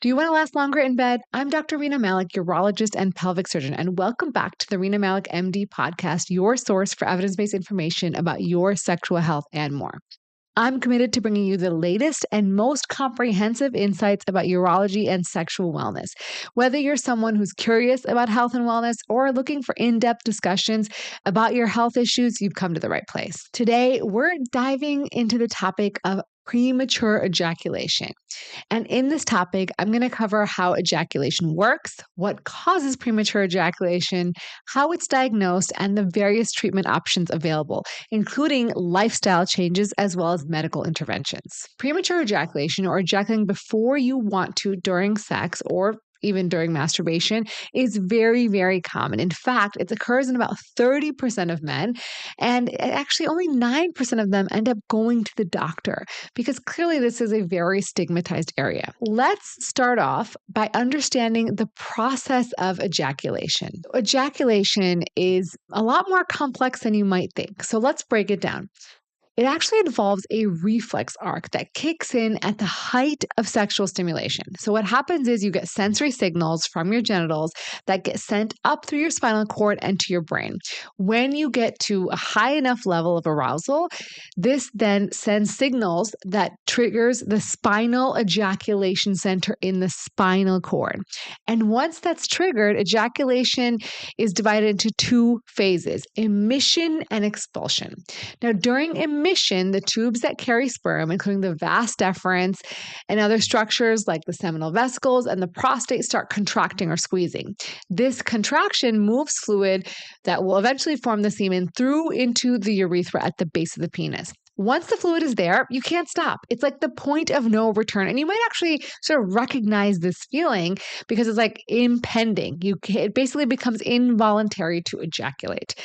Do you want to last longer in bed? I'm Dr. Rena Malik, urologist and pelvic surgeon, and welcome back to the Rena Malik MD podcast, your source for evidence-based information about your sexual health and more. I'm committed to bringing you the latest and most comprehensive insights about urology and sexual wellness. Whether you're someone who's curious about health and wellness or looking for in-depth discussions about your health issues, you've come to the right place. Today, we're diving into the topic of premature ejaculation. And in this topic, I'm going to cover how ejaculation works, what causes premature ejaculation, how it's diagnosed, and the various treatment options available, including lifestyle changes as well as medical interventions. Premature ejaculation, or ejaculating before you want to during sex or even during masturbation, is very, very common. In fact, it occurs in about 30% of men, and actually only 9% of them end up going to the doctor because clearly this is a very stigmatized area. Let's start off by understanding the process of ejaculation. Ejaculation is a lot more complex than you might think, so let's break it down. It actually involves a reflex arc that kicks in at the height of sexual stimulation. So what happens is you get sensory signals from your genitals that get sent up through your spinal cord and to your brain. When you get to a high enough level of arousal, this then sends signals that triggers the spinal ejaculation center in the spinal cord. And once that's triggered, ejaculation is divided into two phases: emission and expulsion. Now, during emission, the tubes that carry sperm, including the vas deferens and other structures like the seminal vesicles and the prostate, start contracting or squeezing. This contraction moves fluid that will eventually form the semen through into the urethra at the base of the penis. Once the fluid is there, you can't stop. It's like the point of no return. And you might actually sort of recognize this feeling because it's like impending. It basically becomes involuntary to ejaculate.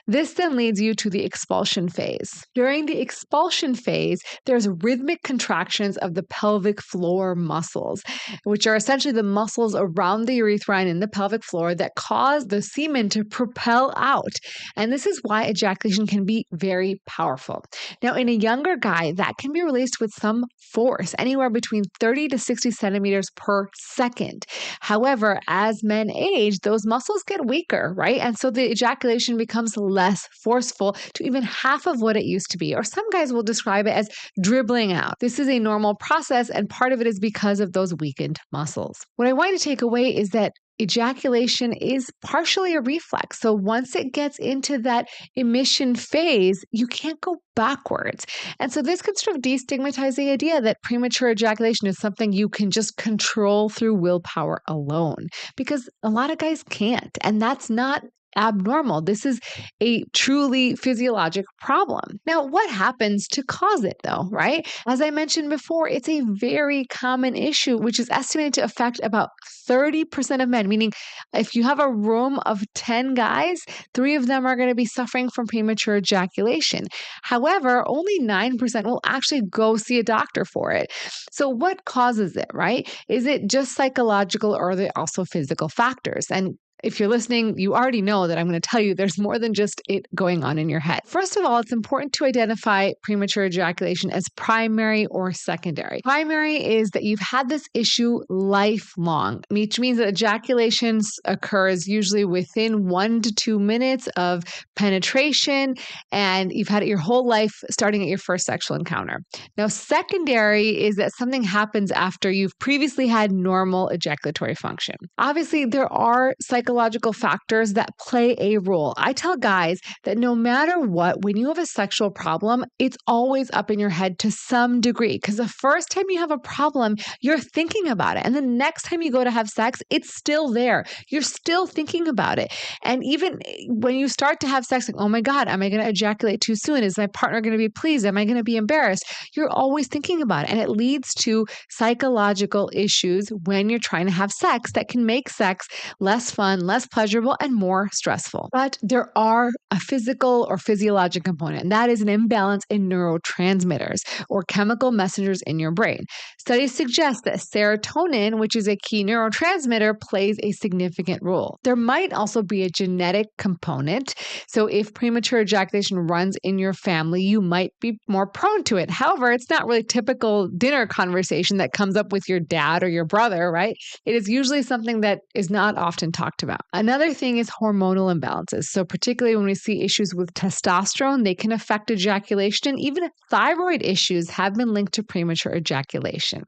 This then leads you to the expulsion phase. During the expulsion phase, there's rhythmic contractions of the pelvic floor muscles, which are essentially the muscles around the urethra and in the pelvic floor that cause the semen to propel out. And this is why ejaculation can be very powerful. Now, in a younger guy, that can be released with some force, anywhere between 30 to 60 centimeters per second. However, as men age, those muscles get weaker, right? And so the ejaculation becomes less forceful to even half of what it used to be. Or some guys will describe it as dribbling out. This is a normal process, and part of it is because of those weakened muscles. What I want you to take away is that ejaculation is partially a reflex. So once it gets into that emission phase, you can't go backwards. And so this can sort of destigmatize the idea that premature ejaculation is something you can just control through willpower alone, because a lot of guys can't. And that's not abnormal. This is a truly physiologic problem. Now, what happens to cause it though, right? As I mentioned before, it's a very common issue, which is estimated to affect about 30% of men, meaning if you have a room of 10 guys, 3 of them are going to be suffering from premature ejaculation. However, only 9% will actually go see a doctor for it. So what causes it, right? Is it just psychological, or are there also physical factors? And if you're listening, you already know that I'm going to tell you there's more than just it going on in your head. First of all, it's important to identify premature ejaculation as primary or secondary. Primary is that you've had this issue lifelong, which means that ejaculation occurs usually within 1 to 2 minutes of penetration, and you've had it your whole life starting at your first sexual encounter. Now, secondary is that something happens after you've previously had normal ejaculatory function. Obviously, there are psychological factors that play a role. I tell guys that no matter what, when you have a sexual problem, it's always up in your head to some degree, because the first time you have a problem, you're thinking about it. And the next time you go to have sex, it's still there. You're still thinking about it. And even when you start to have sex, like, oh my God, am I going to ejaculate too soon? Is my partner going to be pleased? Am I going to be embarrassed? You're always thinking about it. And it leads to psychological issues when you're trying to have sex that can make sex less fun, and less pleasurable and more stressful. But there are a physical or physiologic component, and that is an imbalance in neurotransmitters or chemical messengers in your brain. Studies suggest that serotonin, which is a key neurotransmitter, plays a significant role. There might also be a genetic component. So if premature ejaculation runs in your family, you might be more prone to it. However, it's not really typical dinner conversation that comes up with your dad or your brother, right? It is usually something that is not often talked about. Another thing is hormonal imbalances. So particularly when we see issues with testosterone, they can affect ejaculation, and even thyroid issues have been linked to premature ejaculation.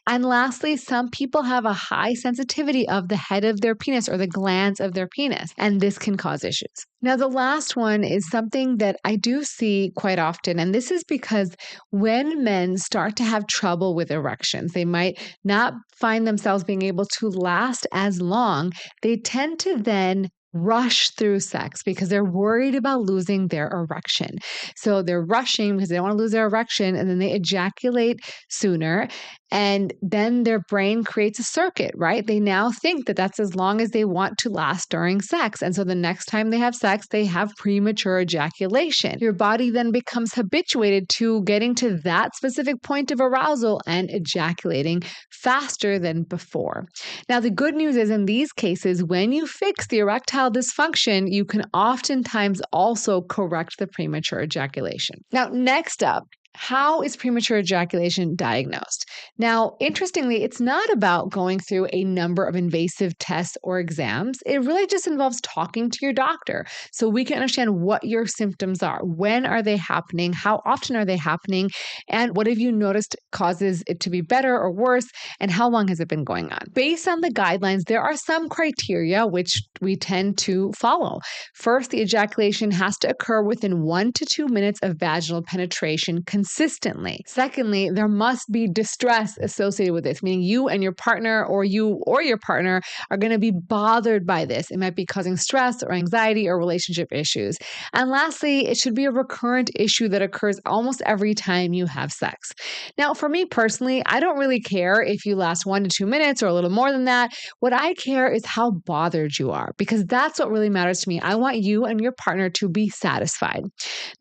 And lastly, some people have a high sensitivity of the head of their penis or the glands of their penis, and this can cause issues. Now, the last one is something that I do see quite often, and this is because when men start to have trouble with erections, they might not find themselves being able to last as long. They tend to then rush through sex because they're worried about losing their erection. So they're rushing because they don't want to lose their erection, and then they ejaculate sooner. And then their brain creates a circuit, right? They now think that that's as long as they want to last during sex. And so the next time they have sex, they have premature ejaculation. Your body then becomes habituated to getting to that specific point of arousal and ejaculating faster than before. Now, the good news is in these cases, when you fix the erectile dysfunction, you can oftentimes also correct the premature ejaculation. Now, next up, how is premature ejaculation diagnosed? Now, interestingly, it's not about going through a number of invasive tests or exams. It really just involves talking to your doctor so we can understand what your symptoms are. When are they happening? How often are they happening? And what have you noticed causes it to be better or worse? And how long has it been going on? Based on the guidelines, there are some criteria which we tend to follow. First, the ejaculation has to occur within 1 to 2 minutes of vaginal penetration consistently. Secondly, there must be distress associated with this, meaning you and your partner or you or your partner are going to be bothered by this. It might be causing stress or anxiety or relationship issues. And lastly, it should be a recurrent issue that occurs almost every time you have sex. Now, for me personally, I don't really care if you last 1 to 2 minutes or a little more than that. What I care is how bothered you are, because that's what really matters to me. I want you and your partner to be satisfied.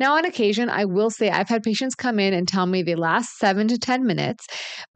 Now, on occasion, I will say I've had patients come in and tell me they last 7 to 10 minutes,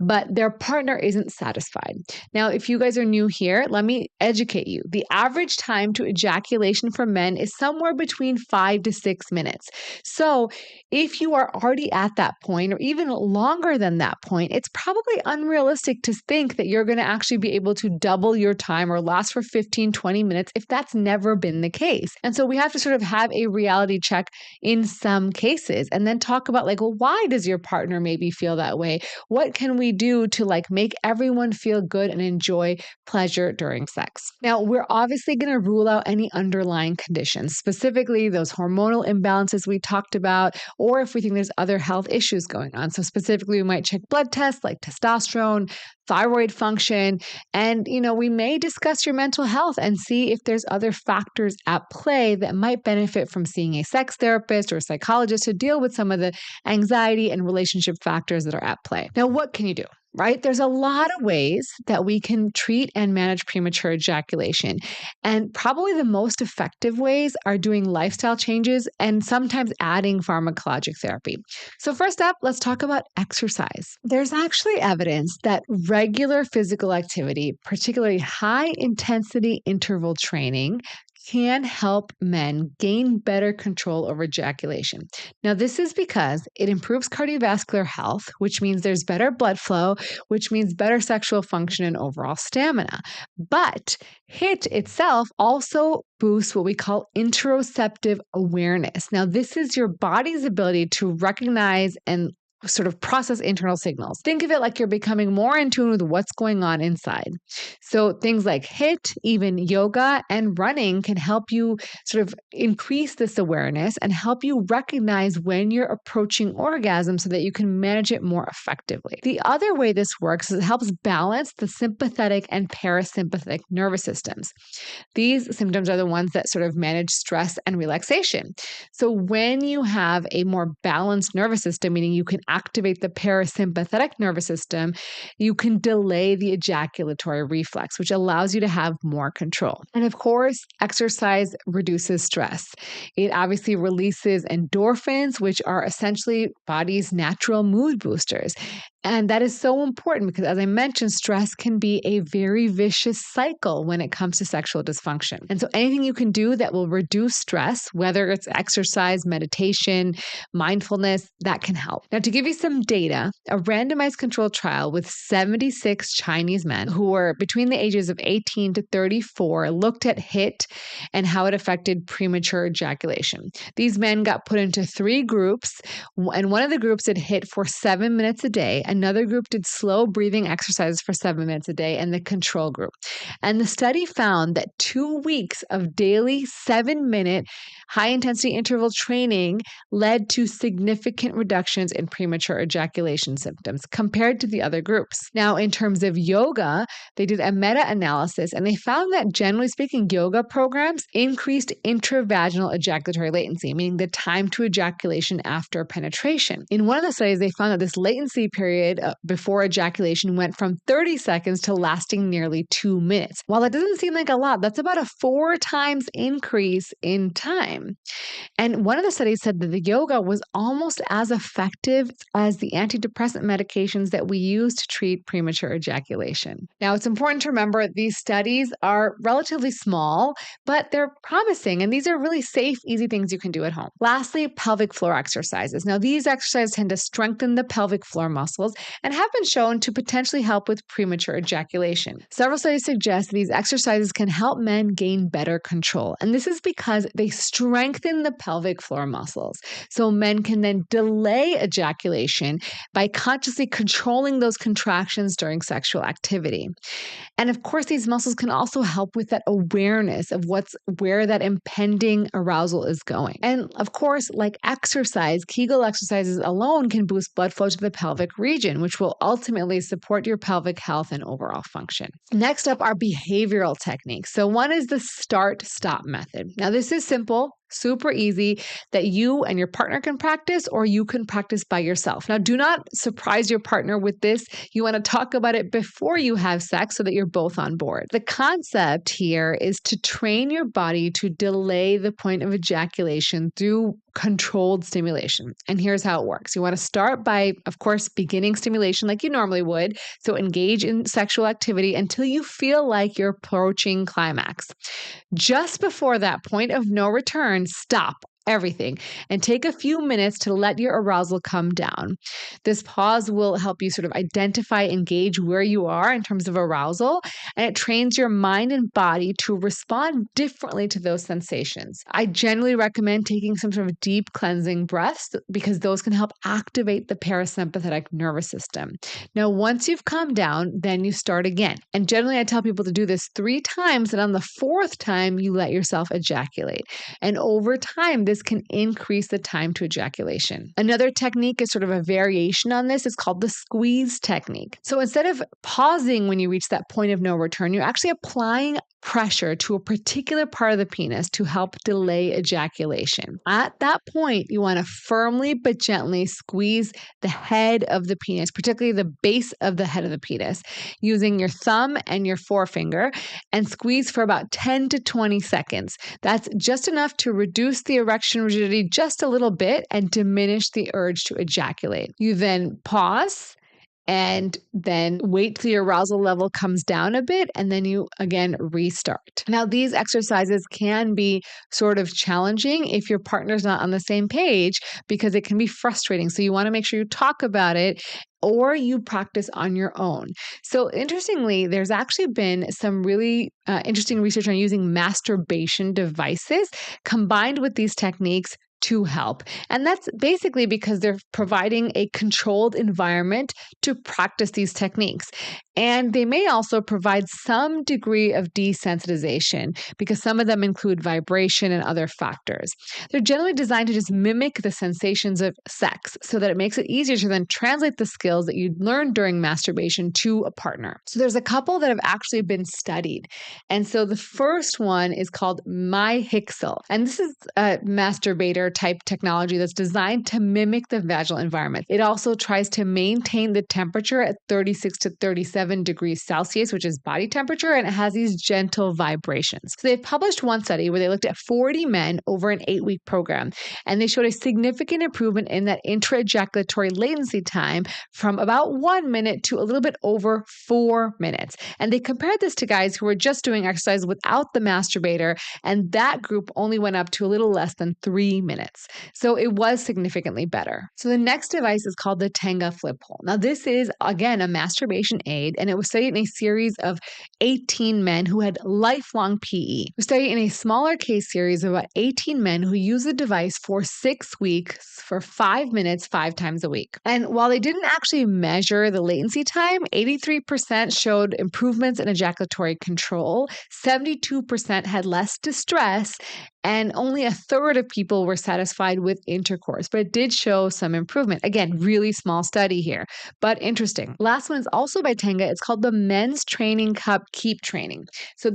but their partner isn't satisfied. Now, if you guys are new here, let me educate you. The average time to ejaculation for men is somewhere between 5 to 6 minutes. So if you are already at that point or even longer than that point, it's probably unrealistic to think that you're going to actually be able to double your time or last for 15, 20 minutes if that's never been the case. And so we have to sort of have a reality check in some cases and then talk about like, well, why does your partner maybe feel that way? What can we do to like make everyone feel good and enjoy pleasure during sex? Now, we're obviously going to rule out any underlying conditions, specifically those hormonal imbalances we talked about, or if we think there's other health issues going on. So specifically, we might check blood tests like testosterone, thyroid function, and, we may discuss your mental health and see if there's other factors at play that might benefit from seeing a sex therapist or a psychologist to deal with some of the anxiety and relationship factors that are at play. Now, what can you do? Right? There's a lot of ways that we can treat and manage premature ejaculation. And probably the most effective ways are doing lifestyle changes and sometimes adding pharmacologic therapy. So first up, let's talk about exercise. There's actually evidence that regular physical activity, particularly high intensity interval training, can help men gain better control over ejaculation. Now, this is because it improves cardiovascular health, which means there's better blood flow, which means better sexual function and overall stamina. But HIIT itself also boosts what we call interoceptive awareness. Now, this is your body's ability to recognize and sort of process internal signals. Think of it like you're becoming more in tune with what's going on inside. So things like HIIT, even yoga and running can help you sort of increase this awareness and help you recognize when you're approaching orgasm so that you can manage it more effectively. The other way this works is it helps balance the sympathetic and parasympathetic nervous systems. These symptoms are the ones that sort of manage stress and relaxation. So when you have a more balanced nervous system, meaning you can activate the parasympathetic nervous system, you can delay the ejaculatory reflex, which allows you to have more control. And of course, exercise reduces stress. It obviously releases endorphins, which are essentially body's natural mood boosters. And that is so important because, as I mentioned, stress can be a very vicious cycle when it comes to sexual dysfunction. And so anything you can do that will reduce stress, whether it's exercise, meditation, mindfulness, that can help. Now, to give you some data, a randomized controlled trial with 76 Chinese men who were between the ages of 18 to 34 looked at HIIT and how it affected premature ejaculation. These men got put into 3 groups, and one of the groups did HIIT for 7 minutes a day. Another group did slow breathing exercises for 7 minutes a day, and the control group. And the study found that 2 weeks of daily 7-minute high-intensity interval training led to significant reductions in premature ejaculation symptoms compared to the other groups. Now, in terms of yoga, they did a meta-analysis, and they found that, generally speaking, yoga programs increased intravaginal ejaculatory latency, meaning the time to ejaculation after penetration. In one of the studies, they found that this latency period before ejaculation went from 30 seconds to lasting nearly 2 minutes. While that doesn't seem like a lot, that's about a 4 times increase in time. And one of the studies said that the yoga was almost as effective as the antidepressant medications that we use to treat premature ejaculation. Now, it's important to remember these studies are relatively small, but they're promising, and these are really safe, easy things you can do at home. Lastly, pelvic floor exercises. Now, these exercises tend to strengthen the pelvic floor muscles and have been shown to potentially help with premature ejaculation. Several studies suggest these exercises can help men gain better control, and this is because they strengthen the pelvic floor muscles. So men can then delay ejaculation by consciously controlling those contractions during sexual activity. And of course, these muscles can also help with that awareness of where that impending arousal is going. And of course, like exercise, Kegel exercises alone can boost blood flow to the pelvic region, which will ultimately support your pelvic health and overall function. Next up are behavioral techniques. So one is the start-stop method. Now, this is simple, super easy, that you and your partner can practice, or you can practice by yourself. Now, do not surprise your partner with this. You want to talk about it before you have sex so that you're both on board. The concept here is to train your body to delay the point of ejaculation through controlled stimulation. And here's how it works. You want to start by, of course, beginning stimulation like you normally would. So engage in sexual activity until you feel like you're approaching climax. Just before that point of no return, stop everything and take a few minutes to let your arousal come down. This pause will help you sort of identify and gauge where you are in terms of arousal, and it trains your mind and body to respond differently to those sensations. I generally recommend taking some sort of deep cleansing breaths because those can help activate the parasympathetic nervous system. Now, once you've calmed down, then you start again. And generally, I tell people to do this 3 times, and on the 4th time, you let yourself ejaculate. And over time, this can increase the time to ejaculation. Another technique is sort of a variation on this. It's called the squeeze technique. So instead of pausing when you reach that point of no return, you're actually applying pressure to a particular part of the penis to help delay ejaculation. At that point, you want to firmly but gently squeeze the head of the penis, particularly the base of the head of the penis, using your thumb and your forefinger, and squeeze for about 10 to 20 seconds. That's just enough to reduce the erection rigidity just a little bit and diminish the urge to ejaculate. You then pause and then wait till your arousal level comes down a bit, and then you again restart. Now, these exercises can be sort of challenging if your partner's not on the same page because it can be frustrating. So you want to make sure you talk about it or you practice on your own. So interestingly, there's actually been some really interesting research on using masturbation devices combined with these techniques to help. And that's basically because they're providing a controlled environment to practice these techniques. And they may also provide some degree of desensitization because some of them include vibration and other factors. They're generally designed to just mimic the sensations of sex so that it makes it easier to then translate the skills that you learned during masturbation to a partner. So there's a couple that have actually been studied. And so the first one is called MyHixel. And this is a masturbator type technology that's designed to mimic the vaginal environment. It also tries to maintain the temperature at 36 to 37 degrees Celsius, which is body temperature, and it has these gentle vibrations. So they've published one study where they looked at 40 men over an 8-week program, and they showed a significant improvement in that intra-ejaculatory latency time from about 1 minute to a little bit over 4 minutes. And they compared this to guys who were just doing exercise without the masturbator, and that group only went up to a little less than 3 minutes. So it was significantly better. So the next device is called the Tenga Flip Hole. Now this is, again, a masturbation aid, and it was studied in a series of 18 men who had lifelong PE. We studied in a smaller case series of about 18 men who used the device for 6 weeks for 5 minutes, 5 times a week. And while they didn't actually measure the latency time, 83% showed improvements in ejaculatory control, 72% had less distress, and only a third of people were satisfied with intercourse, but it did show some improvement. Again, really small study here, but interesting. Last one is also by Tenga. It's called the Men's Training Cup Keep Training. So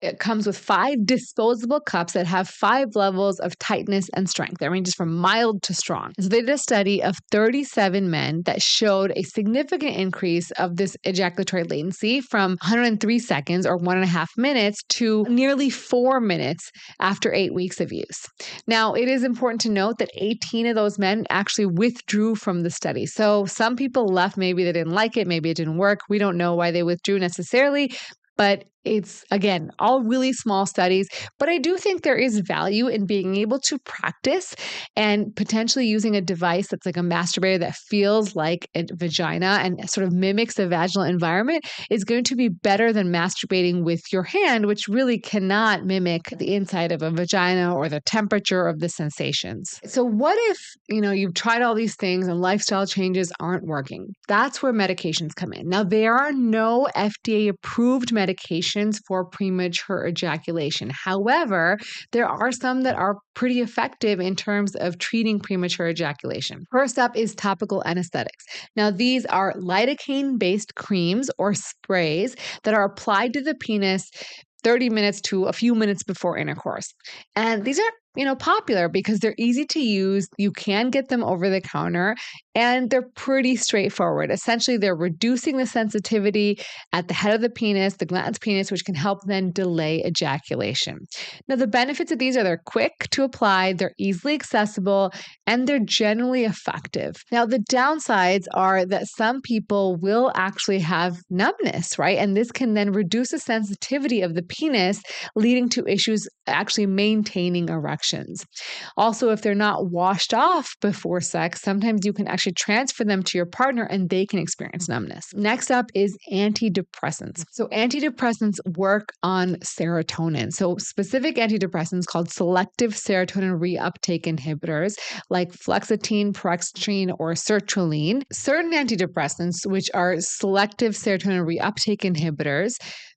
it comes with 5 disposable cups that have 5 levels of tightness and strength. That ranges from mild to strong. So they did a study of 37 men that showed a significant increase of this ejaculatory latency from 103 seconds or 1.5 minutes to nearly 4 minutes after 8 weeks of use. Now, it is important to note that 18 of those men actually withdrew from the study. So some people left, maybe they didn't like it, maybe it didn't work. We don't know why they withdrew necessarily, but it's, again, all really small studies, but I do think there is value in being able to practice and potentially using a device that's like a masturbator that feels like a vagina and sort of mimics the vaginal environment is going to be better than masturbating with your hand, which really cannot mimic the inside of a vagina or the temperature of the sensations. So what if, you've tried all these things and lifestyle changes aren't working? That's where medications come in. Now, there are no FDA-approved medications for premature ejaculation. However, there are some that are pretty effective in terms of treating premature ejaculation. First up is topical anesthetics. Now, these are lidocaine-based creams or sprays that are applied to the penis 30 minutes to a few minutes before intercourse. And these are popular because they're easy to use. You can get them over the counter and they're pretty straightforward. Essentially, they're reducing the sensitivity at the head of the penis, the glans penis, which can help then delay ejaculation. Now, the benefits of these are they're quick to apply, they're easily accessible, and they're generally effective. Now, the downsides are that some people will actually have numbness, right? And this can then reduce the sensitivity of the penis, leading to issues actually maintaining erections. Also, if they're not washed off before sex, sometimes you can actually transfer them to your partner and they can experience numbness. Next up is antidepressants. So antidepressants work on serotonin. So specific antidepressants called selective serotonin reuptake inhibitors like fluoxetine, paroxetine, or sertraline. Certain antidepressants, which are selective serotonin reuptake inhibitors,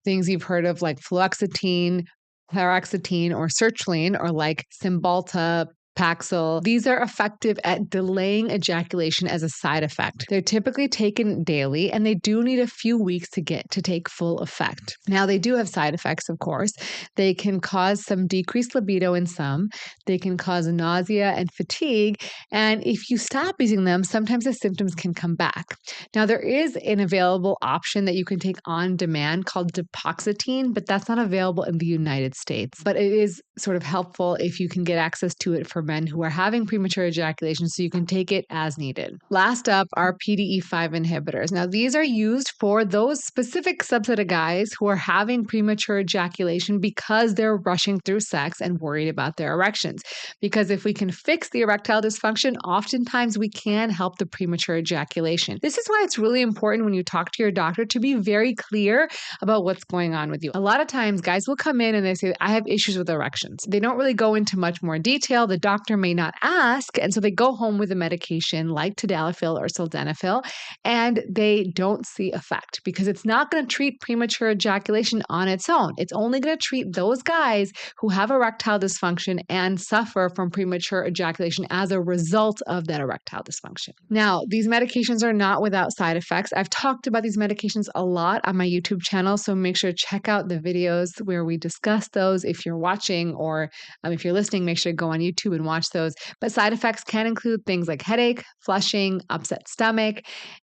things you've heard of like fluoxetine, paroxetine, or sertraline, or like Cymbalta, Paxil. These are effective at delaying ejaculation as a side effect. They're typically taken daily, and they do need a few weeks to take full effect. Now, they do have side effects, of course. They can cause some decreased libido in some. They can cause nausea and fatigue. And if you stop using them, sometimes the symptoms can come back. Now, there is an available option that you can take on demand called duloxetine, but that's not available in the United States. But it is sort of helpful if you can get access to it for men who are having premature ejaculation, so you can take it as needed. Last up are PDE5 inhibitors. Now, these are used for those specific subset of guys who are having premature ejaculation because they're rushing through sex and worried about their erections. Because if we can fix the erectile dysfunction, oftentimes we can help the premature ejaculation. This is why it's really important when you talk to your doctor to be very clear about what's going on with you. A lot of times, guys will come in and they say, I have issues with erections. They don't really go into much more detail. The doctor may not ask, and so they go home with a medication like tadalafil or sildenafil, and they don't see effect because it's not going to treat premature ejaculation on its own. It's only going to treat those guys who have erectile dysfunction and suffer from premature ejaculation as a result of that erectile dysfunction. Now, these medications are not without side effects. I've talked about these medications a lot on my YouTube channel, so make sure to check out the videos where we discuss those. If you're watching or if you're listening, make sure to go on YouTube and watch those. But side effects can include things like headache, flushing, upset stomach.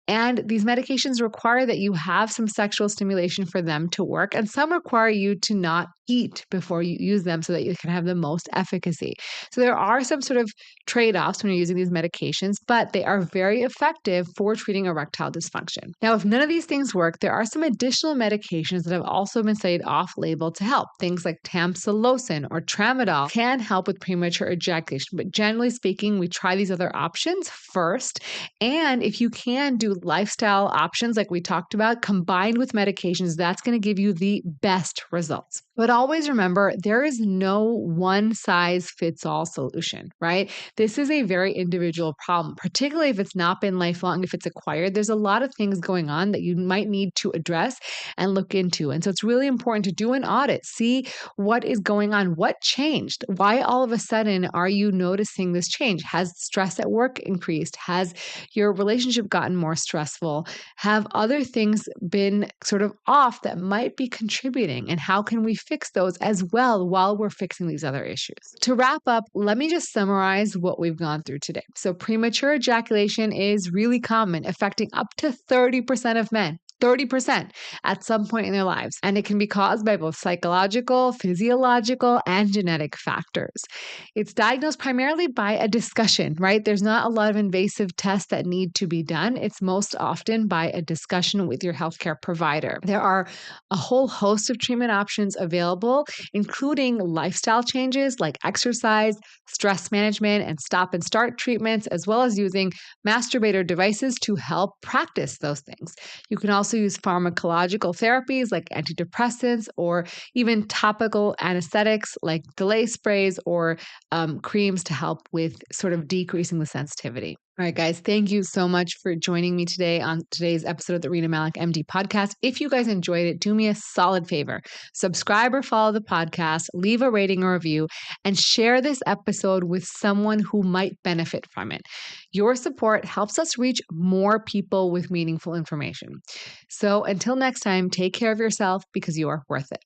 And these medications require that you have some sexual stimulation for them to work. And some require you to not eat before you use them so that you can have the most efficacy. So there are some sort of trade-offs when you're using these medications, but they are very effective for treating erectile dysfunction. Now, if none of these things work, there are some additional medications that have also been studied off-label to help. Things like tamsulosin or tramadol can help with premature ejaculation, but generally speaking, we try these other options first. And if you can do lifestyle options like we talked about, combined with medications, that's going to give you the best results. But always remember, there is no one size fits all solution, right? This is a very individual problem, particularly if it's not been lifelong, if it's acquired. There's a lot of things going on that you might need to address and look into. And so it's really important to do an audit, see what is going on, what changed, why all of a sudden are you noticing this change? Has stress at work increased? Has your relationship gotten more stressful? Have other things been sort of off that might be contributing? And how can we fix those as well while we're fixing these other issues? To wrap up, let me just summarize what we've gone through today. So premature ejaculation is really common, affecting up to 30% of men. 30% at some point in their lives. And it can be caused by both psychological, physiological, and genetic factors. It's diagnosed primarily by a discussion, right? There's not a lot of invasive tests that need to be done. It's most often by a discussion with your healthcare provider. There are a whole host of treatment options available, including lifestyle changes like exercise, stress management, and stop and start treatments, as well as using masturbator devices to help practice those things. You can also use pharmacological therapies like antidepressants or even topical anesthetics like delay sprays or creams to help with sort of decreasing the sensitivity. All right, guys, thank you so much for joining me today on today's episode of the Rena Malik MD podcast. If you guys enjoyed it, do me a solid favor. Subscribe or follow the podcast, leave a rating or review, and share this episode with someone who might benefit from it. Your support helps us reach more people with meaningful information. So until next time, take care of yourself because you are worth it.